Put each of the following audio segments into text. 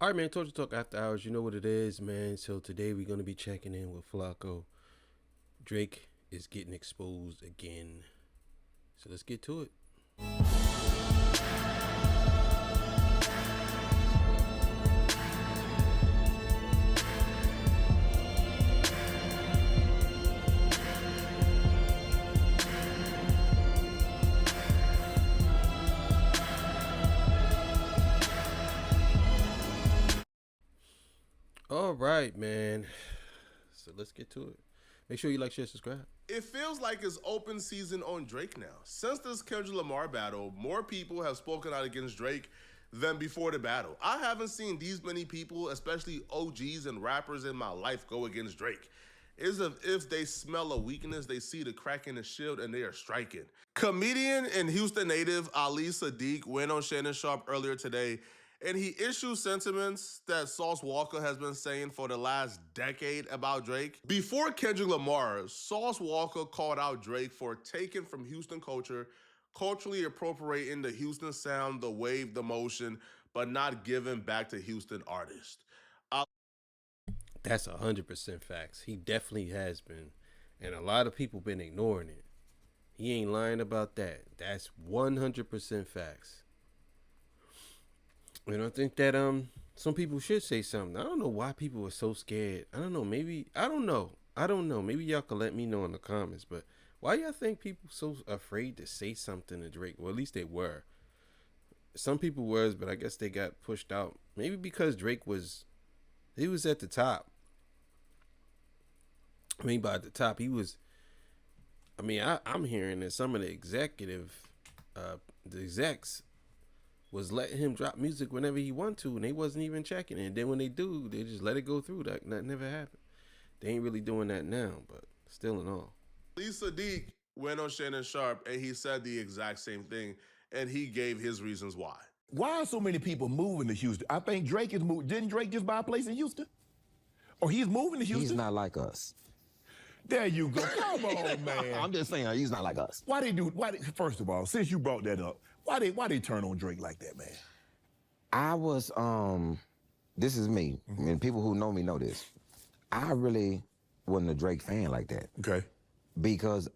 All right, man. Torture Talk After Hours. You know what it is, man. So today we're gonna be checking in with Flacco. Drake is getting exposed again. So let's get to it. All right, man. So let's get to it. Make sure you like, share, subscribe. It feels like it's open season on Drake now. Since this Kendrick Lamar battle, more people have spoken out against Drake than before the battle. I haven't seen these many people, especially OGs and rappers in my life, go against Drake. It's as if they smell a weakness, they see the crack in the shield, and they are striking. Comedian and Houston native Ali Sadiq went on Shannon Sharp earlier today, and he issued sentiments that Sauce Walker has been saying for the last decade about Drake. Before Kendrick Lamar, Sauce Walker called out Drake for taking from Houston culture, culturally appropriating the Houston sound, the wave, the motion, but not giving back to Houston artists. That's 100% facts. He definitely has been, and a lot of people been ignoring it. He ain't lying about that. That's 100% facts. And I think that some people should say something. I don't know why people are so scared. I don't know. Maybe I don't know. Maybe y'all can let me know in the comments. But why y'all think people so afraid to say something to Drake? Well, at least they were. Some people was, but I guess they got pushed out. Maybe because Drake was at the top. I mean, by the top, he was. I mean, I'm hearing that some of the execs was letting him drop music whenever he want to, and they wasn't even checking it. And then when they do, they just let it go through. That never happened. They ain't really doing that now, but still in all. Lisa Sadiq went on Shannon Sharp, and he said the exact same thing, and he gave his reasons why. Why are so many people moving to Houston? I think Drake is moving. Didn't Drake just buy a place in Houston? Or he's moving to Houston? He's not like us. There you go. Come on, man. I'm just saying, he's not like us. First of all, since you brought that up, why they turn on Drake like that, man? I was, this is me, and people who know me know this. I really wasn't a Drake fan like that. Okay. Because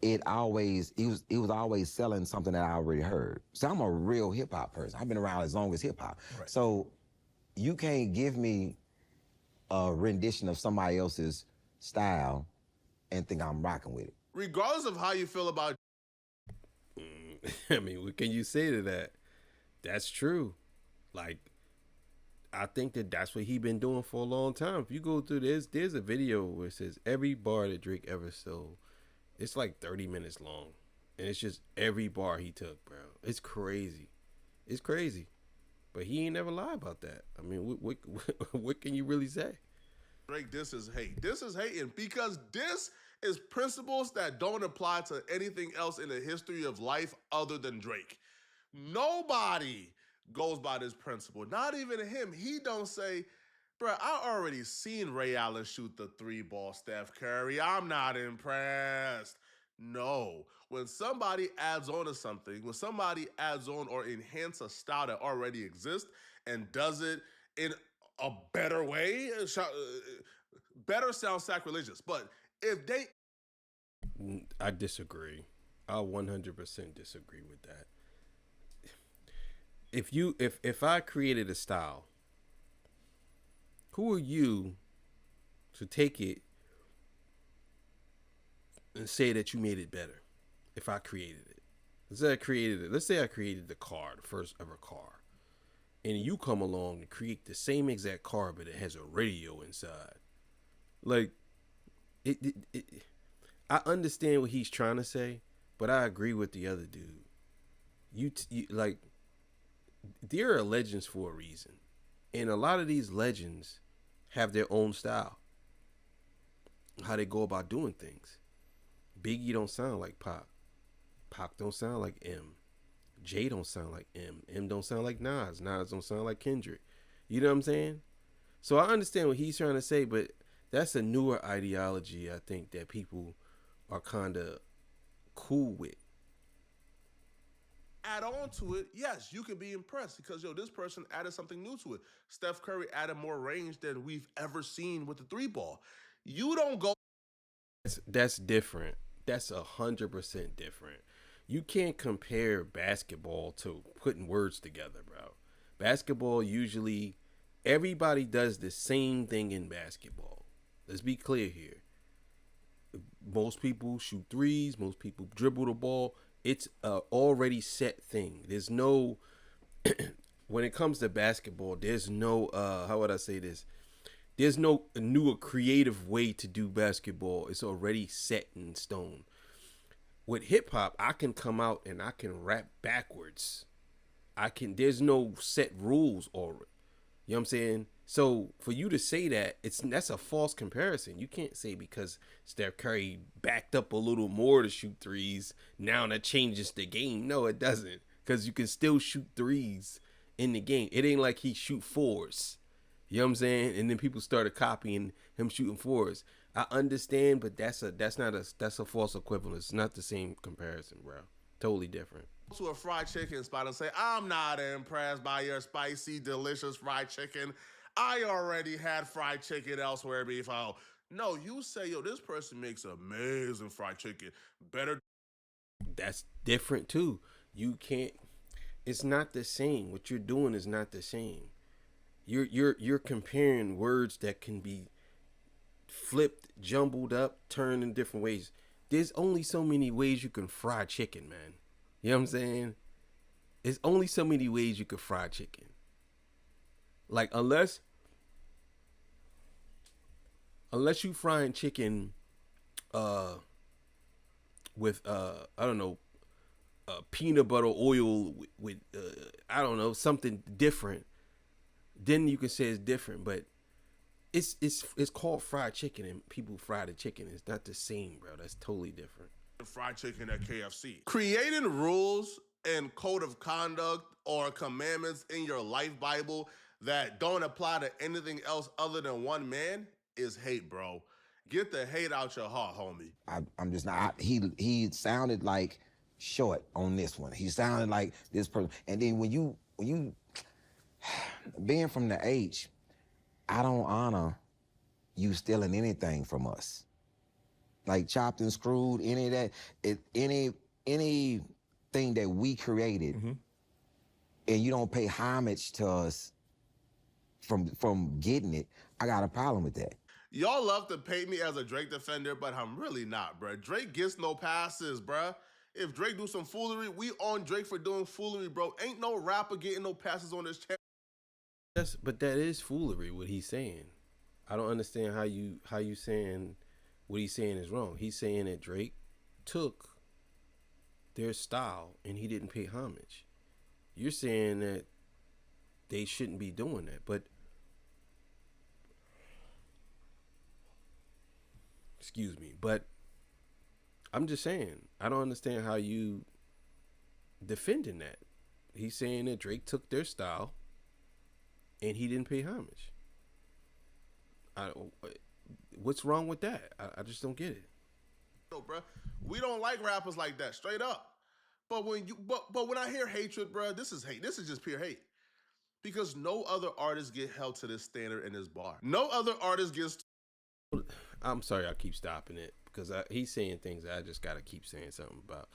he was always selling something that I already heard. So I'm a real hip hop person. I've been around as long as hip hop. Right. So you can't give me a rendition of somebody else's style and think I'm rocking with it. Regardless of how you feel about I mean, what can you say to that? That's true. Like, I think that's what he been doing for a long time. If you go through this, there's a video where it says every bar that Drake ever sold. It's like 30 minutes long. And it's just every bar he took, bro. It's crazy. It's crazy. But he ain't never lied about that. I mean, what can you really say? Drake, this is hate. This is hating because this is principles that don't apply to anything else in the history of life other than Drake. Nobody goes by this principle. Not even him. He don't say, bro, I already seen Ray Allen shoot the 3-ball Steph Curry. I'm not impressed. No. When somebody adds on to something, when somebody adds on or enhance a style that already exists and does it in a better way, better sounds sacrilegious. But if they... I disagree. I 100% disagree with that. If I created a style, who are you to take it and say that you made it better? If I created it, let's say I created the car, the first ever car, and you come along and create the same exact car, but it has a radio inside. Like, I understand what he's trying to say, but I agree with the other dude. You like, there are legends for a reason, and a lot of these legends have their own style, how they go about doing things. Biggie don't sound like Pac. Pac don't sound like M. Jay don't sound like M. M don't sound like Nas. Nas don't sound like Kendrick. You know what I'm saying? So I understand what he's trying to say, but that's a newer ideology, I think, that people are kind of cool with. add on to it, yes, you can be impressed because, yo, this person added something new to it. Steph Curry added more range than we've ever seen with the three ball. You don't go. That's different. That's 100% different. You can't compare basketball to putting words together, bro. Basketball usually everybody does the same thing in basketball. Let's be clear here. Most people shoot threes. Most people dribble the ball. It's a already set thing. There's no when it comes to basketball. There's no how would I say this? There's no new or creative way to do basketball. It's already set in stone. With hip hop, I can come out and I can rap backwards. There's no set rules or you know what I'm saying? So for you to say that, that's a false comparison. You can't say because Steph Curry backed up a little more to shoot threes, now that changes the game. No, it doesn't. Because you can still shoot threes in the game. It ain't like he shoot fours. You know what I'm saying? And then people started copying him shooting fours. I understand, but that's a false equivalent. It's not the same comparison, bro. Totally different. To a fried chicken spot and say, I'm not impressed by your spicy, delicious fried chicken. I already had fried chicken elsewhere before. No, you say, yo, this person makes amazing fried chicken. Better. That's different too. You can't. It's not the same. What you're doing is not the same. You're comparing words that can be flipped, jumbled up, turned in different ways. There's only so many ways you can fry chicken, man. You know what I'm saying? There's only so many ways you can fry chicken. Like unless you frying chicken with I don't know, peanut butter oil with I don't know, something different, then you can say it's different, but it's called fried chicken and people fry the chicken. It's not the same, bro. That's totally different. Fried chicken at KFC. Creating rules and code of conduct or commandments in your life Bible that don't apply to anything else other than one man is hate, bro. Get the hate out your heart, homie. I'm just not. He sounded like short on this one. He sounded like this person. And then when you being from the H, I don't honor you stealing anything from us. Like chopped and screwed, any of that, anything that we created, and you don't pay homage to us from getting it, I got a problem with that. Y'all love to paint me as a Drake defender, but I'm really not, bro. Drake gets no passes, bro. If Drake do some foolery, we on Drake for doing foolery, bro. Ain't no rapper getting no passes on this channel. But that is foolery, what he's saying. I don't understand how you saying what he's saying is wrong. He's saying that Drake took their style and he didn't pay homage. You're saying that they shouldn't be doing that, but excuse me, but I'm just saying, I don't understand how you defending that. He's saying that Drake took their style and he didn't pay homage. What's wrong with that? I just don't get it. No, bro. We don't like rappers like that, straight up. But when I hear hatred, bro, this is hate. This is just pure hate. Because no other artist get held to this standard in this bar. No other artist gets. I'm sorry, I keep stopping it because he's saying things that I just gotta keep saying something about.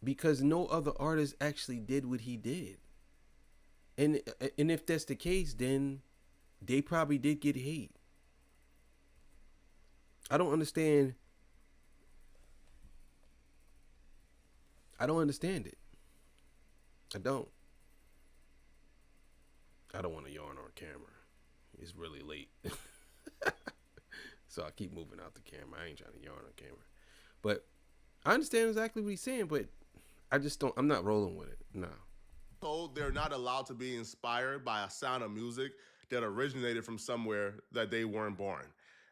Because no other artist actually did what he did, and if that's the case, then they probably did get hate. I don't understand. I don't understand it. I don't want to yawn on camera. It's really late. So I keep moving out the camera. I ain't trying to yawn on camera. But I understand exactly what he's saying, but I'm not rolling with it. No. Told they're not allowed to be inspired by a sound of music that originated from somewhere that they weren't born.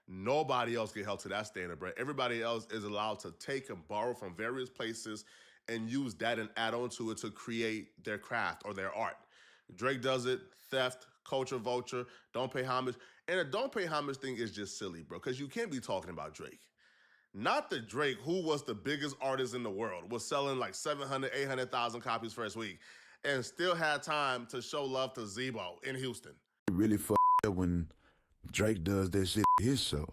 Nobody else get held to that standard, bro. Everybody else is allowed to take and borrow from various places and use that and add on to it to create their craft or their art. Drake does it, theft, culture vulture, don't pay homage. And a don't pay homage thing is just silly, bro, because you can't be talking about Drake. Not the Drake, who was the biggest artist in the world, was selling like 700, 800,000 copies first week, and still had time to show love to Zebo in Houston. It really fucked up when Drake does that shit at his show.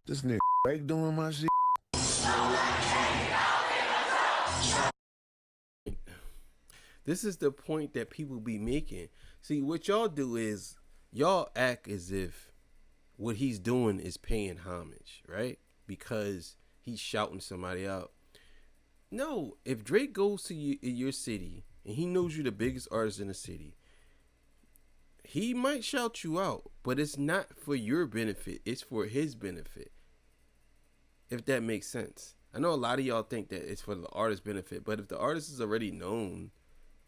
This nigga Drake doing my shit. This is the point that people be making. See, what y'all do is y'all act as if what he's doing is paying homage, right? Because he's shouting somebody out. No, if Drake goes to your city and he knows you're the biggest artist in the city, he might shout you out, but it's not for your benefit. It's for his benefit. If that makes sense. I know a lot of y'all think that it's for the artist's benefit, but if the artist is already known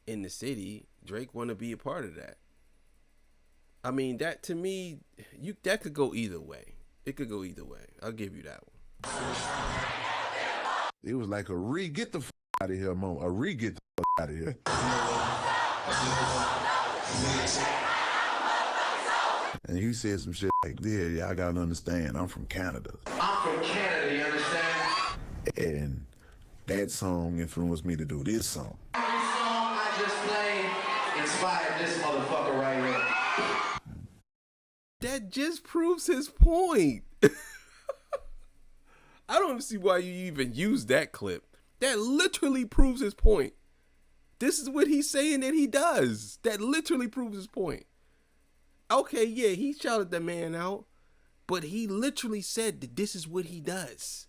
in the city, Drake want to be a part of that. I mean, that to me, that could go either way. It could go either way. I'll give you that one. It was like a get the fuck out of here moment. A get the fuck out of here. And he said some shit like, yeah, y'all gotta understand, I'm from Canada. I'm from Canada, you understand? And that song influenced me to do this song. Every song I just played inspired this motherfucker right here. That just proves his point. I don't see why you even use that clip. That literally proves his point. This is what he's saying that he does. That literally proves his point. Okay, yeah, he shouted the man out, but he literally said that this is what he does.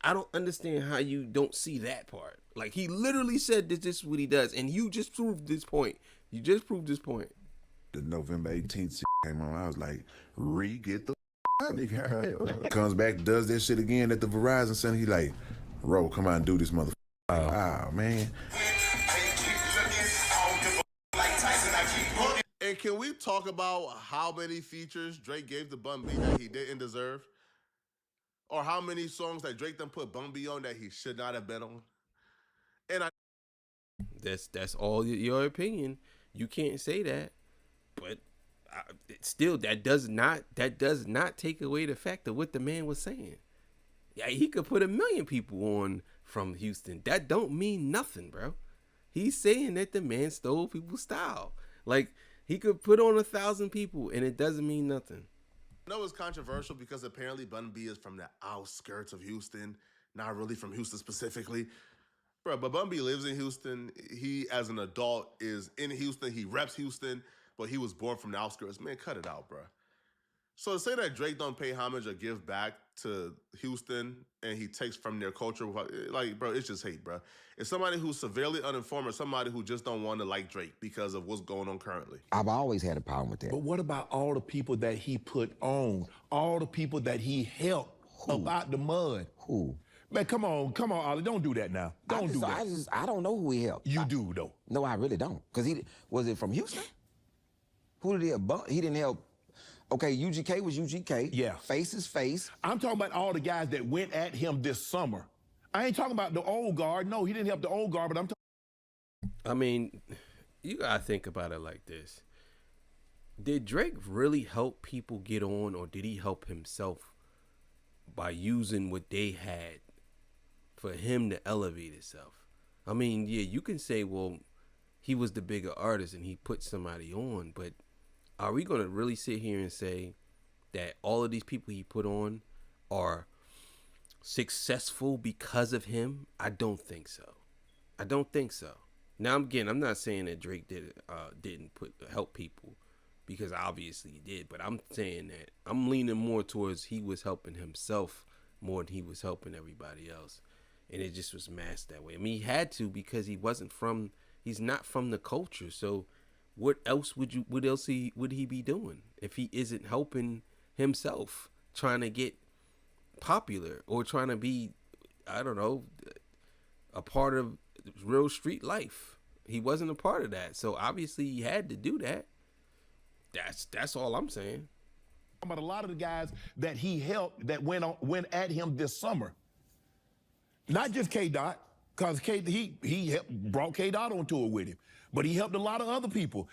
I don't understand how you don't see that part. Like, he literally said that this is what he does, and you just proved this point. You just proved this point. The November 18th came on, I was like, get the out of here. Comes back, does that shit again at the Verizon Center. He like, Ro, come on and do this motherfucker. Oh, man. And can we talk about how many features Drake gave to Bun B that he didn't deserve? Or how many songs that Drake done put Bun B on that he should not have been on? And That's all your opinion. You can't say that, but still, that does not take away the fact of what the man was saying. Yeah, he could put 1 million people on from Houston. That don't mean nothing, bro. He's saying that the man stole people's style. Like, he could put on 1,000 people, and it doesn't mean nothing. I know it's controversial because apparently Bun B is from the outskirts of Houston, not really from Houston specifically. Bro, but Bun B lives in Houston. He, as an adult, is in Houston. He reps Houston, but he was born from the outskirts. Man, cut it out, bro. So to say that Drake don't pay homage or give back to Houston and he takes from their culture, like, bro, it's just hate, bro. It's somebody who's severely uninformed or somebody who just don't want to like Drake because of what's going on currently. I've always had a problem with that. But what about all the people that he put on? All the people that he helped up out the mud? Who? Man, come on, Ollie, don't do that now. Don't do that. I don't know who he helped. You do, though. No, I really don't. Because was it from Houston? Who did he help? He didn't help. Okay, UGK was UGK. Yeah. Face is face. I'm talking about all the guys that went at him this summer. I ain't talking about the old guard. No, he didn't help the old guard, but I'm talking. I mean, you gotta think about it like this. Did Drake really help people get on, or did he help himself by using what they had for him to elevate himself? I mean, yeah, you can say, well, he was the bigger artist and he put somebody on, but are we going to really sit here and say that all of these people he put on are successful because of him? I don't think so. I don't think so. Now, again, I'm not saying that Drake didn't help people, because obviously he did, but I'm saying that I'm leaning more towards he was helping himself more than he was helping everybody else. And it just was masked that way. I mean, he had to, because he's not from the culture. So what else would he be doing if he isn't helping himself, trying to get popular or trying to be, I don't know, a part of real street life? He wasn't a part of that. So obviously he had to do that. That's all I'm saying. About a lot of the guys that he helped that went at him this summer. Not just K-Dot, because he brought K-Dot on tour with him, but he helped a lot of other people.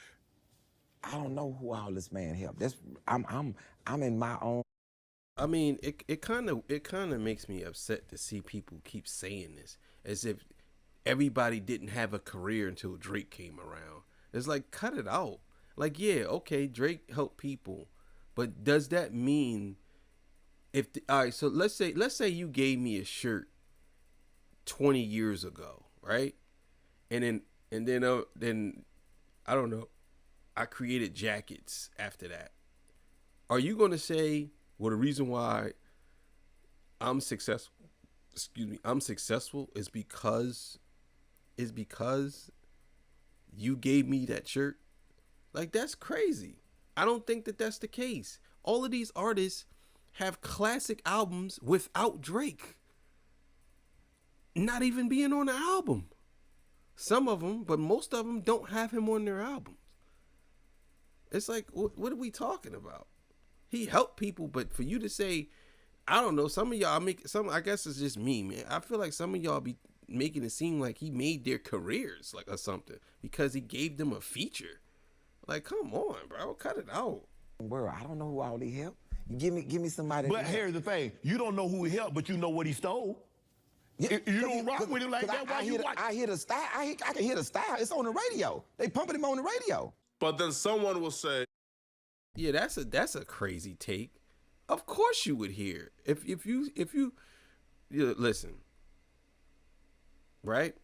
I don't know who all this man helped. I'm in my own. I mean, it kind of makes me upset to see people keep saying this as if everybody didn't have a career until Drake came around. It's like, cut it out. Like, yeah, okay, Drake helped people, but does that mean all right? So let's say you gave me a shirt 20 years ago, right? And then I don't know, I created jackets after that. Are you gonna say, well, the reason why I'm successful, I'm successful is because you gave me that shirt? Like, that's crazy. I don't think that that's the case. All of these artists have classic albums without Drake not even being on the album. Some of them, but most of them don't have him on their albums. It's like, what are we talking about? He helped people, but for you to say, I don't know, some of y'all I guess it's just me, man. I feel like some of y'all be making it seem like he made their careers, like, or something, because he gave them a feature. Like, come on, bro, cut it out. World, I don't know who all he helped. You give me somebody. But here's the thing: you don't know who he helped, but you know what he stole. Yeah, you don't rock with him like that. I hear the style. I can hear the style. It's on the radio. They pumping him on the radio. But then someone will say, yeah, that's a crazy take. Of course you would hear if you listen, right?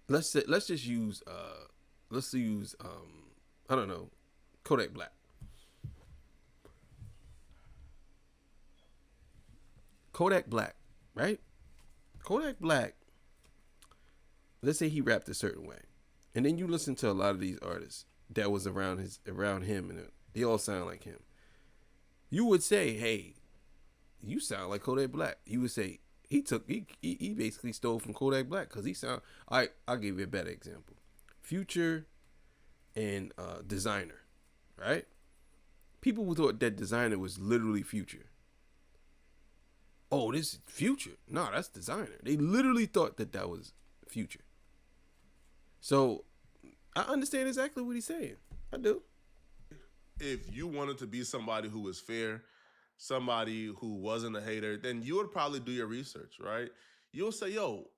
Let's just use I don't know, Kodak Black. Kodak Black, right? Kodak Black, let's say he rapped a certain way. And then you listen to a lot of these artists that was around him, and they all sound like him. You would say, hey, you sound like Kodak Black. You would say, he basically stole from Kodak Black, because he sound, I'll give you a better example. Future and Designer, right? People thought that Designer was literally Future. Oh, this is Future. No, that's Designer. They literally thought that was Future. So I understand exactly what he's saying. I do. if you wanted to be somebody who was fair, somebody who wasn't a hater, then you would probably do your research, right? You'll say, yo,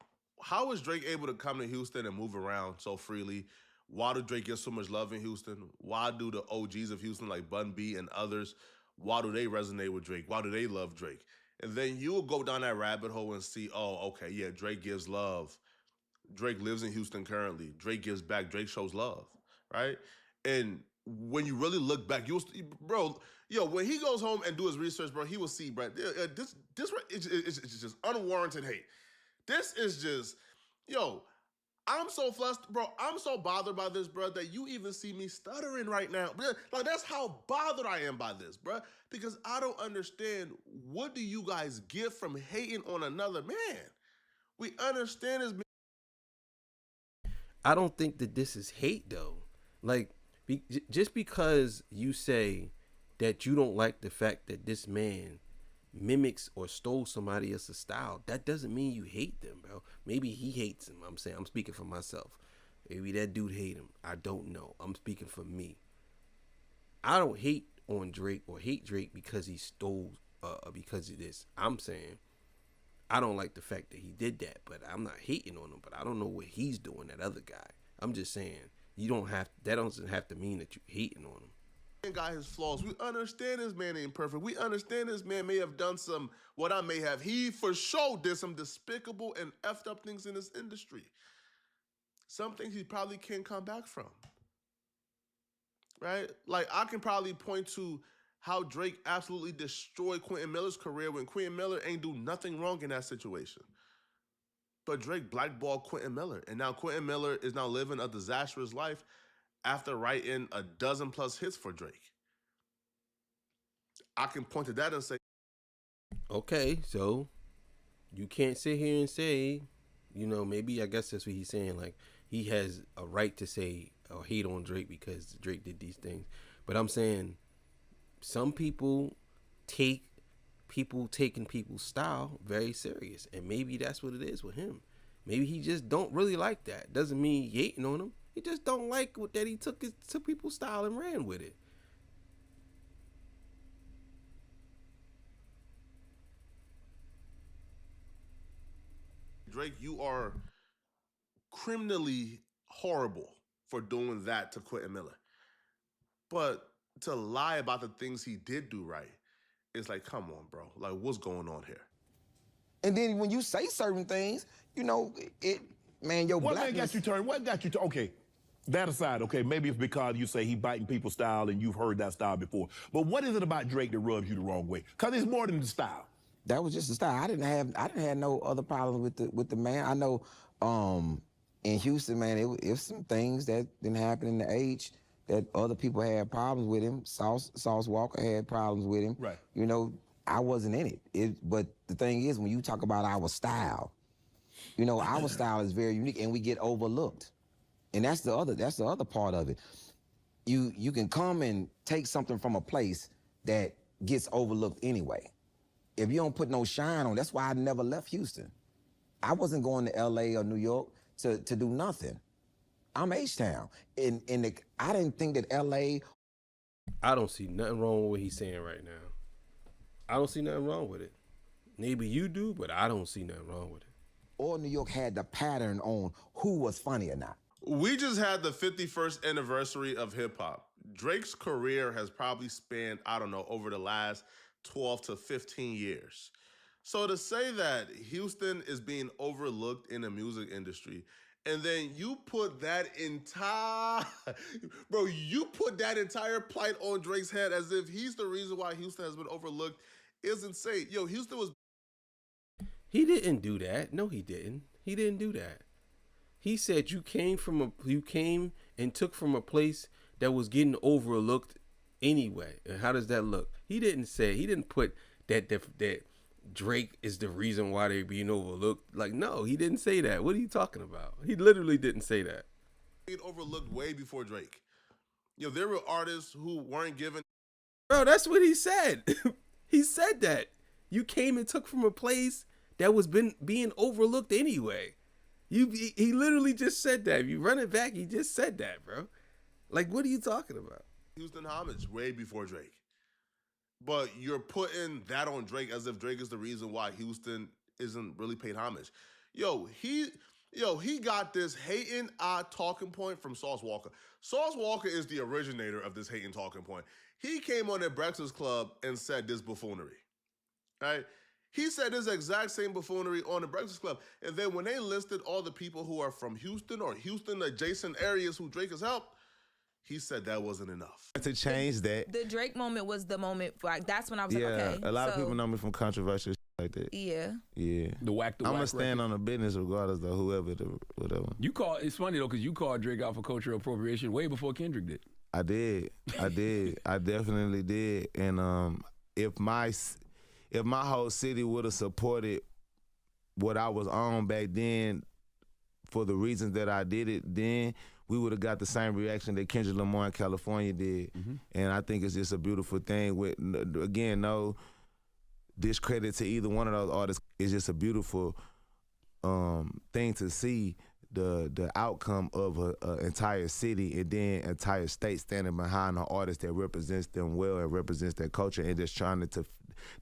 how is Drake able to come to Houston and move around so freely? Why do Drake get so much love in Houston? Why do the OGs of Houston like Bun B and others, why do they resonate with Drake? Why do they love Drake? And then you'll go down that rabbit hole and see, oh, okay, yeah, Drake gives love. Drake lives in Houston currently. Drake gives back. Drake shows love, right? And when you really look back, you'll, bro, when he goes home and do his research, bro, he will see, bro, this it's just unwarranted hate. This is just, I'm so flustered, bro. I'm so bothered by this, bro, that you even see me stuttering right now. Like, that's how bothered I am by this, bro, because I don't understand, what do you guys get from hating on another man? We understand this. I don't think that this is hate, though. Like, just because you say that you don't like the fact that this man mimics or stole somebody else's style, that doesn't mean you hate them, bro. Maybe he hates him. I'm speaking for myself. Maybe that dude hate him. I don't know. I'm speaking for me. I don't hate on Drake or hate Drake because he stole, because of this. I'm saying I don't like the fact that he did that, but I'm not hating on him. But I don't know what he's doing, that other guy. I'm just saying that doesn't have to mean that you hating on him. Got his flaws. We understand this man ain't perfect. We understand this man may have done he for sure did some despicable and effed up things in this industry. Some things he probably can't come back from. Right? Like, I can probably point to how Drake absolutely destroyed Quentin Miller's career when Quentin Miller ain't do nothing wrong in that situation. But Drake blackballed Quentin Miller, and now Quentin Miller is now living a disastrous life after writing a dozen plus hits for Drake. I can point to that and say, okay, so you can't sit here and say, maybe I guess that's what he's saying. Like, he has a right to say or hate on Drake because Drake did these things. But I'm saying some people take people taking people's style very serious. And maybe that's what it is with him. Maybe he just don't really like that. Doesn't mean he hating on him. He just don't like that he took people's style and ran with it. Drake, you are criminally horrible for doing that to Quentin Miller. But to lie about the things he did do right, it's like, come on, bro. Like, what's going on here? And then when you say certain things, you know, your What blackness... got you turned? What got you turned? Okay, that aside, okay, maybe it's because you say he biting people's style and you've heard that style before. But what is it about Drake that rubs you the wrong way? Because it's more than the style. That was just the style. I didn't have no other problem with the man. I know in Houston, man, it was some things that didn't happen in the H that other people had problems with him. Sauce Walker had problems with him. Right. You know, I wasn't in it. But the thing is, when you talk about our style, you know, our style is very unique and we get overlooked. And that's the other part of it. You can come and take something from a place that gets overlooked anyway. If you don't put no shine on, that's why I never left Houston. I wasn't going to LA or New York to do nothing. I'm H-Town. And I didn't think that LA... I don't see nothing wrong with what he's saying right now. I don't see nothing wrong with it. Maybe you do, but I don't see nothing wrong with it. Or New York had the pattern on who was funny or not. We just had the 51st anniversary of hip hop. Drake's career has probably spanned, I don't know, over the last 12 to 15 years. So to say that Houston is being overlooked in the music industry, and then you put that entire plight on Drake's head as if he's the reason why Houston has been overlooked is insane. Yo, Houston was... He didn't do that. No, he didn't. He didn't do that. He said you came and took from a place that was getting overlooked anyway. And how does that look? He didn't put that Drake is the reason why they're being overlooked. Like, no, he didn't say that. What are you talking about? He literally didn't say that. He overlooked way before Drake. You know, there were artists who weren't given... Bro, that's what he said. He said that. You came and took from a place that was being overlooked anyway. He literally just said that. If you run it back, he just said that, bro. Like, what are you talking about? Houston Homage way before Drake. But you're putting that on Drake as if Drake is the reason why Houston isn't really paid homage. He got this hating talking point from Sauce Walker. Sauce Walker is the originator of this hating talking point. He came on at Breakfast Club and said this buffoonery, right? He said this exact same buffoonery on the Breakfast Club. And then when they listed all the people who are from Houston or Houston adjacent areas who Drake has helped, he said that wasn't enough. To change that. The Drake moment was the moment, like, that's when I was like, okay. A lot of people know me from controversial shit like that. Yeah. Yeah. The whack I'm going to stand on the business regardless of whatever. It's funny though, because you called Drake out for cultural appropriation way before Kendrick did. I did. I definitely did. And if my whole city would have supported what I was on back then for the reasons that I did it then, we would have got the same reaction that Kendrick Lamar in California did. Mm-hmm. And I think it's just a beautiful thing. With, again, no discredit to either one of those artists. It's just a beautiful thing to see the outcome of an entire city and then entire state standing behind an artist that represents them well and represents their culture and just trying to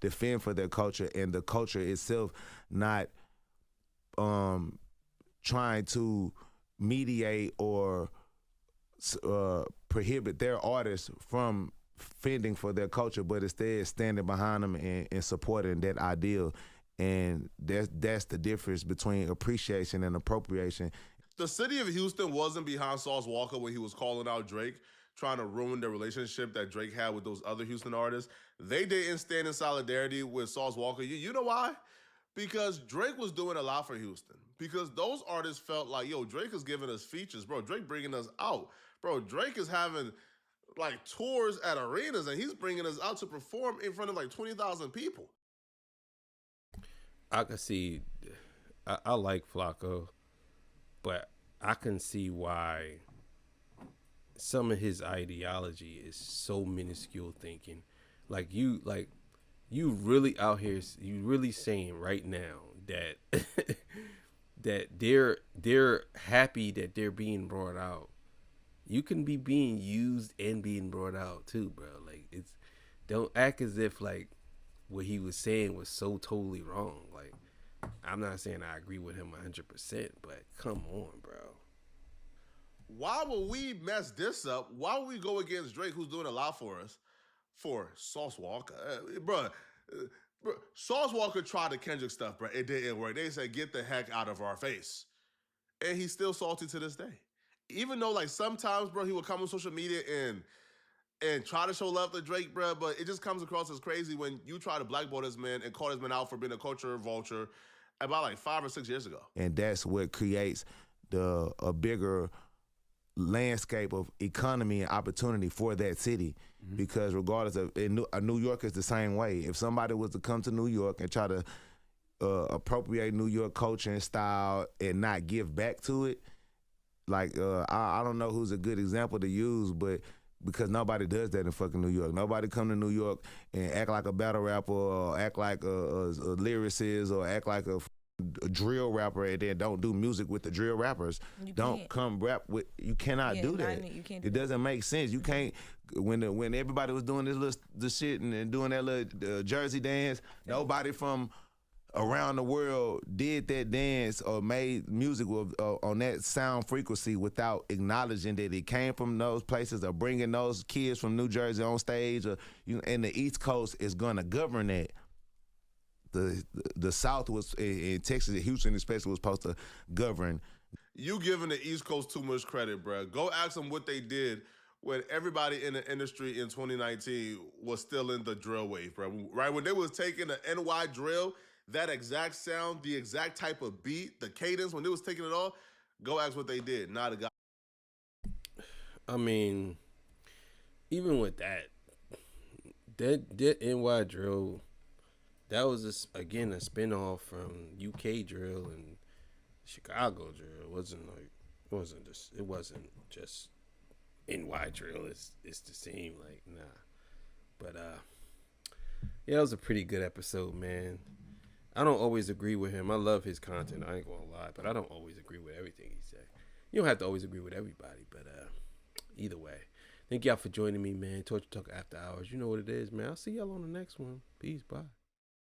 defend for their culture and the culture itself not trying to mediate or prohibit their artists from fending for their culture, but instead standing behind them and supporting that ideal. And that's the difference between appreciation and appropriation. The city of Houston wasn't behind Sauce Walker when he was calling out Drake, trying to ruin the relationship that Drake had with those other Houston artists. They didn't stand in solidarity with Sauce Walker. You know why? Because Drake was doing a lot for Houston. Because those artists felt like, yo, Drake is giving us features, bro. Drake bringing us out. Bro, Drake is having, like, tours at arenas, and he's bringing us out to perform in front of, like, 20,000 people. I can see, I like Flacco, but I can see why some of his ideology is so minuscule thinking. Like you really out here, you really saying right now that that they're happy that they're being brought out, You can be being used and being brought out too, bro. Like don't act as if like what he was saying was so totally wrong. Like I'm not saying I agree with him 100%, but come on, bro. Why would we mess this up? Why would we go against Drake, who's doing a lot for us, for Sauce Walker? Bro, Sauce Walker tried the Kendrick stuff, bro. It didn't work. They said, get the heck out of our face. And he's still salty to this day. Even though, like, sometimes, bro, he would come on social media and try to show love to Drake, bro, but it just comes across as crazy when you try to blackball this man and call this man out for being a culture vulture about, like, 5 or 6 years ago. And that's what creates a bigger landscape of economy and opportunity for that city. Because regardless of, New York is the same way. If somebody was to come to New York and try to appropriate New York culture and style and not give back to it, like I don't know who's a good example to use, but because nobody does that in fucking New York. Nobody come to New York and act like a battle rapper or act like a lyricist or act like a drill rapper and then don't do music with the drill rappers. Don't come rap with. You cannot do that. You can't it doesn't make sense. You can't. When everybody was doing this shit and doing that little Jersey dance, nobody from around the world did that dance or made music on that sound frequency without acknowledging that it came from those places or bringing those kids from New Jersey on stage. Or and the East Coast is going to govern that. The South was in Texas, Houston especially, was supposed to govern. You giving the East Coast too much credit, bro. Go ask them what they did when everybody in the industry in 2019 was still in the drill wave, bro. Right when they was taking the NY drill, that exact sound, the exact type of beat, the cadence, when they was taking it all, go ask what they did. Not a guy. I mean, even with that NY drill, that was again a spinoff from UK drill and Chicago drill. It wasn't just NY drill. It's the same, like, nah. But yeah, it was a pretty good episode, man. I don't always agree with him. I love his content. I ain't gonna lie, but I don't always agree with everything he said. You don't have to always agree with everybody, but either way. Thank y'all for joining me, man. Torture Talk After Hours. You know what it is, man. I'll see y'all on the next one. Peace. Bye.